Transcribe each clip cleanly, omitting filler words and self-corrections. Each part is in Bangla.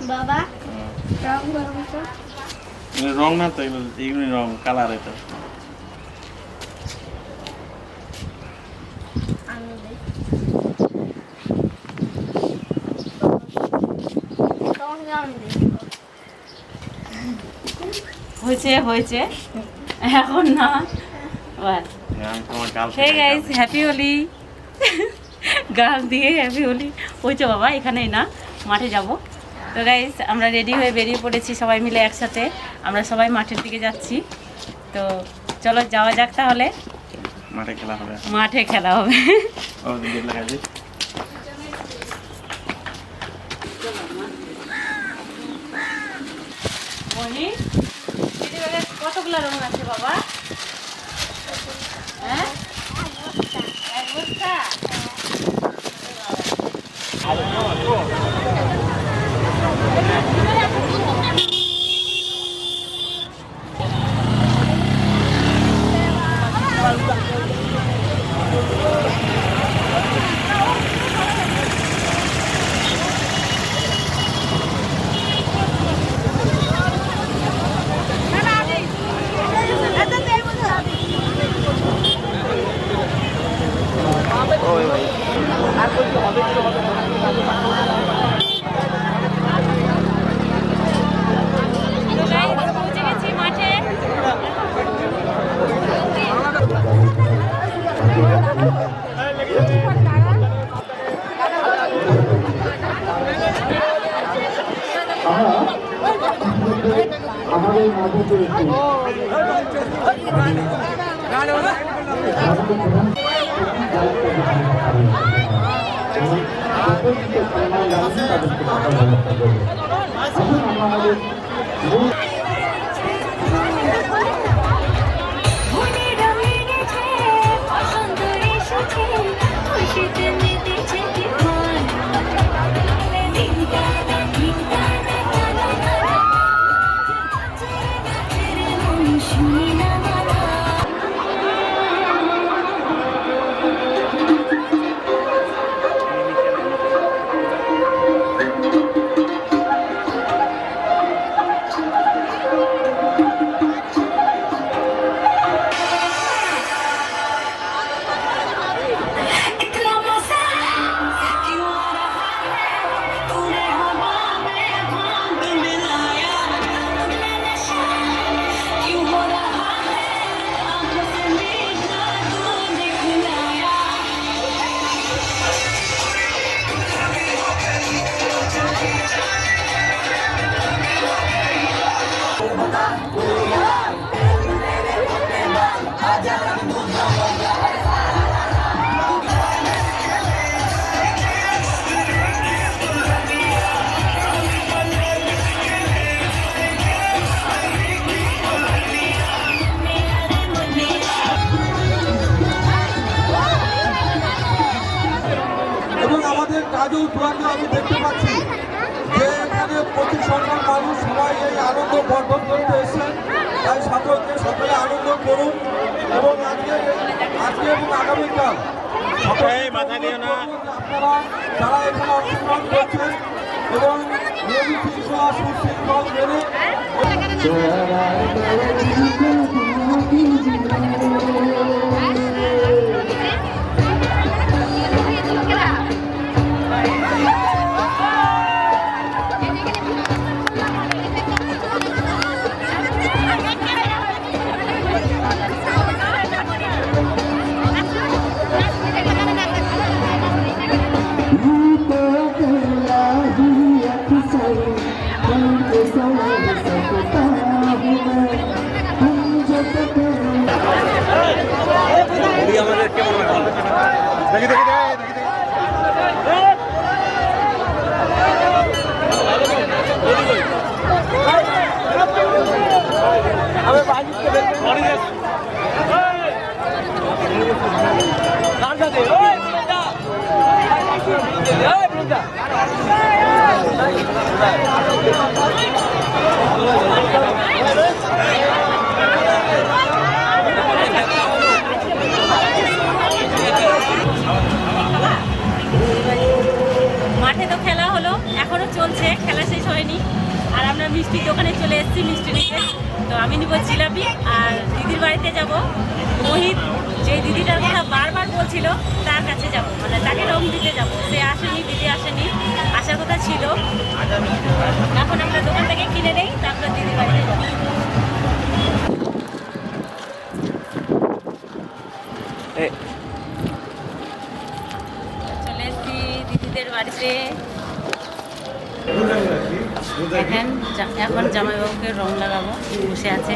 বাবা রং বাবা তো রং না তো এগুলো রং কালার এটা হয়েছে হয়েছে এখন না হে গাইস হ্যাপি হোলি গাল দিয়ে হ্যাপি হোলি হয়েছে বাবা এখানেই না মাঠে যাব তো গাইস আমরা রেডি হয়ে বেরিয়ে পড়েছি সবাই মিলে একসাথে আমরা সবাই মাঠের দিকে যাচ্ছি তো চলো যাওয়া যাক তাহলে মাঠে খেলা হবে মাঠে খেলা হবে কতগুলো রং আছে বাবা হ্যাঁ এক বস্তা কাজল পুরাকে আমি দেখতে পাচ্ছি যে এখানে প্রচুর সংখ্যক মানুষ সবাই এই আনন্দ বর্ধন করতে এসেছেন তাই সকলে আনন্দ করুন এবং আজকে এবং আগামীকাল আপনারা যারা এখানে অংশগ্রহণ করছেন এবং নিয়মিত শৃঙ্খলা সুশৃঙ্খল মেনে মিষ্টির দোকানে চলে এসেছি মিষ্টি নিতে। তো আমি নিব জিলাপি আর দিদির বাড়িতে যাব। মোহিত যে দিদিটার কথা বারবার বলছিল তার কাছে যাব, মানে তাকে রং দিতে যাব। সে আসেনি, দিদি আসেনি, আসার কথা ছিল। এখন আমরা দোকান থেকে কিনে নেই, তারপরে দিদির বাড়িতে যাবো। চলে এসেছি দিদিদের বাড়িতে। এখন জামাইবাবুকে রং লাগাবো, বসে আছে।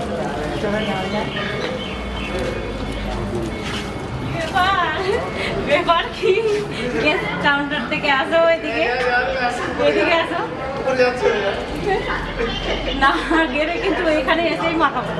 ব্যাপার কি, কাউন্টার থেকে আসো, এদিকে আসো না, গেলে কিন্তু এখানে এসেই মাখাবো।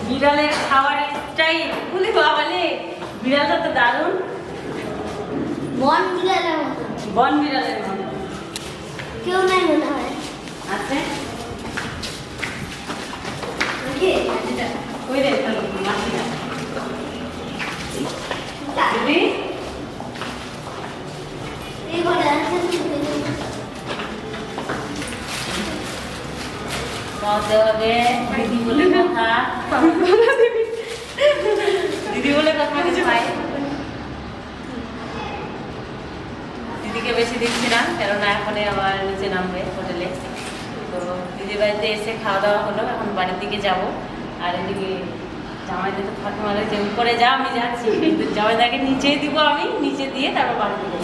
বিড়ালের খাবারের স্টাইল বলি বাবালে, বিড়ালটা তো দারুণ। বন বিড়ালের মতো কেউ নাই মনে হয়। আছে ওই রে মাসিটা দিদি দিদি বলে কথা, দিদি বলে কথা কিছু ভাই। দিদিকে বেশি দিচ্ছি না, কেননা এখন আবার নিচে নামবে হোটেলে। তো দিদির বাড়িতে এসে খাওয়া দাওয়া হলো, এখন বাড়ির দিকে যাব। আর এদিকে জামাইদের তো ফাঁকি মারে যে উপরে যা, আমি যাচ্ছি, কিন্তু জামাইদাকে নিচেই দিব, আমি নিচে দিয়ে তারপর বাড়ি দিকে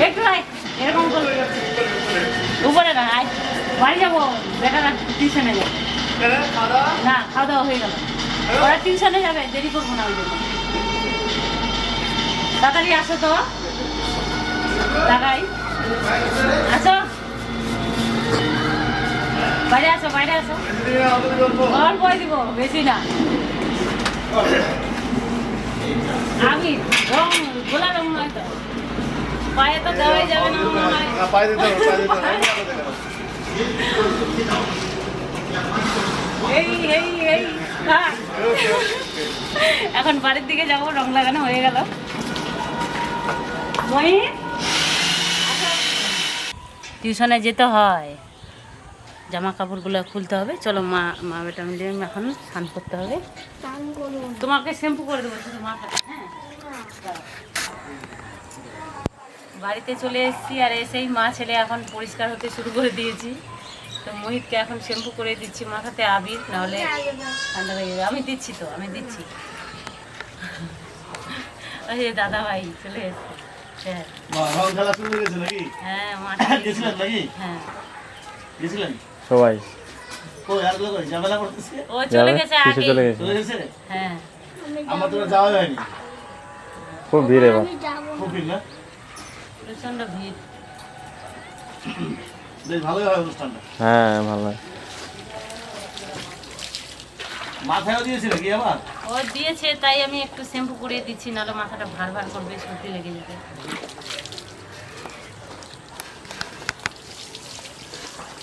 একটু এরকম করবে, উপরে না আয়, বাড়ি যাবো। বেটা না টিউশনে যাবো না, খাওয়া দাওয়া হয়ে গেল, ওরা টিউশনে যাবে, দেরি করবো না। ওই জন্য তাড়াতাড়ি আসো তো, তাকাই আসো, বাইরে আসো, বাইরে আসো, অল্প দিব, বেশি না। আমি রং গোলা রং নয় তো, পায়ে তো দেওয়াই যাবে না মনে হয়। এখন বাড়ির দিকে যাবো, রং লাগানো হয়ে গেল। টিউশনে যেতে হয়, জামা কাপড়গুলো খুলতে হবে। চলো মা বেটা মিলে এখন স্নান করতে হবে। তোমাকে শ্যাম্পু করে দেবো শুধু মাথাটা। হ্যাঁ, বাড়িতে চলে এসেছি, আর এসেই মা ছেলে এখন পরিষ্কার হতে শুরু করে দিয়েছি। তো মোহিতকে এখন শ্যাম্পু করে দিচ্ছি, মাথাতে আবির, নাহলে ঠান্ডা হয়ে যাবে। আমি দিচ্ছি তো, আমি দিচ্ছি। দাদা ভাই চলে এসছে। হ্যাঁ, সবাই ও চলে গেছে আগে। হ্যাঁ, খুব ভিড়, এবার প্রচন্ড ভিড়। হ্যাঁ ভালো হয়। মাথায়ও দিয়েছিল কি আবার? ও দিয়েছে, তাই আমি একটু শ্যাম্পু করে দিচ্ছি, নাহলে মাথাটা ভার ভার করবে, সর্দি লেগে যাবে।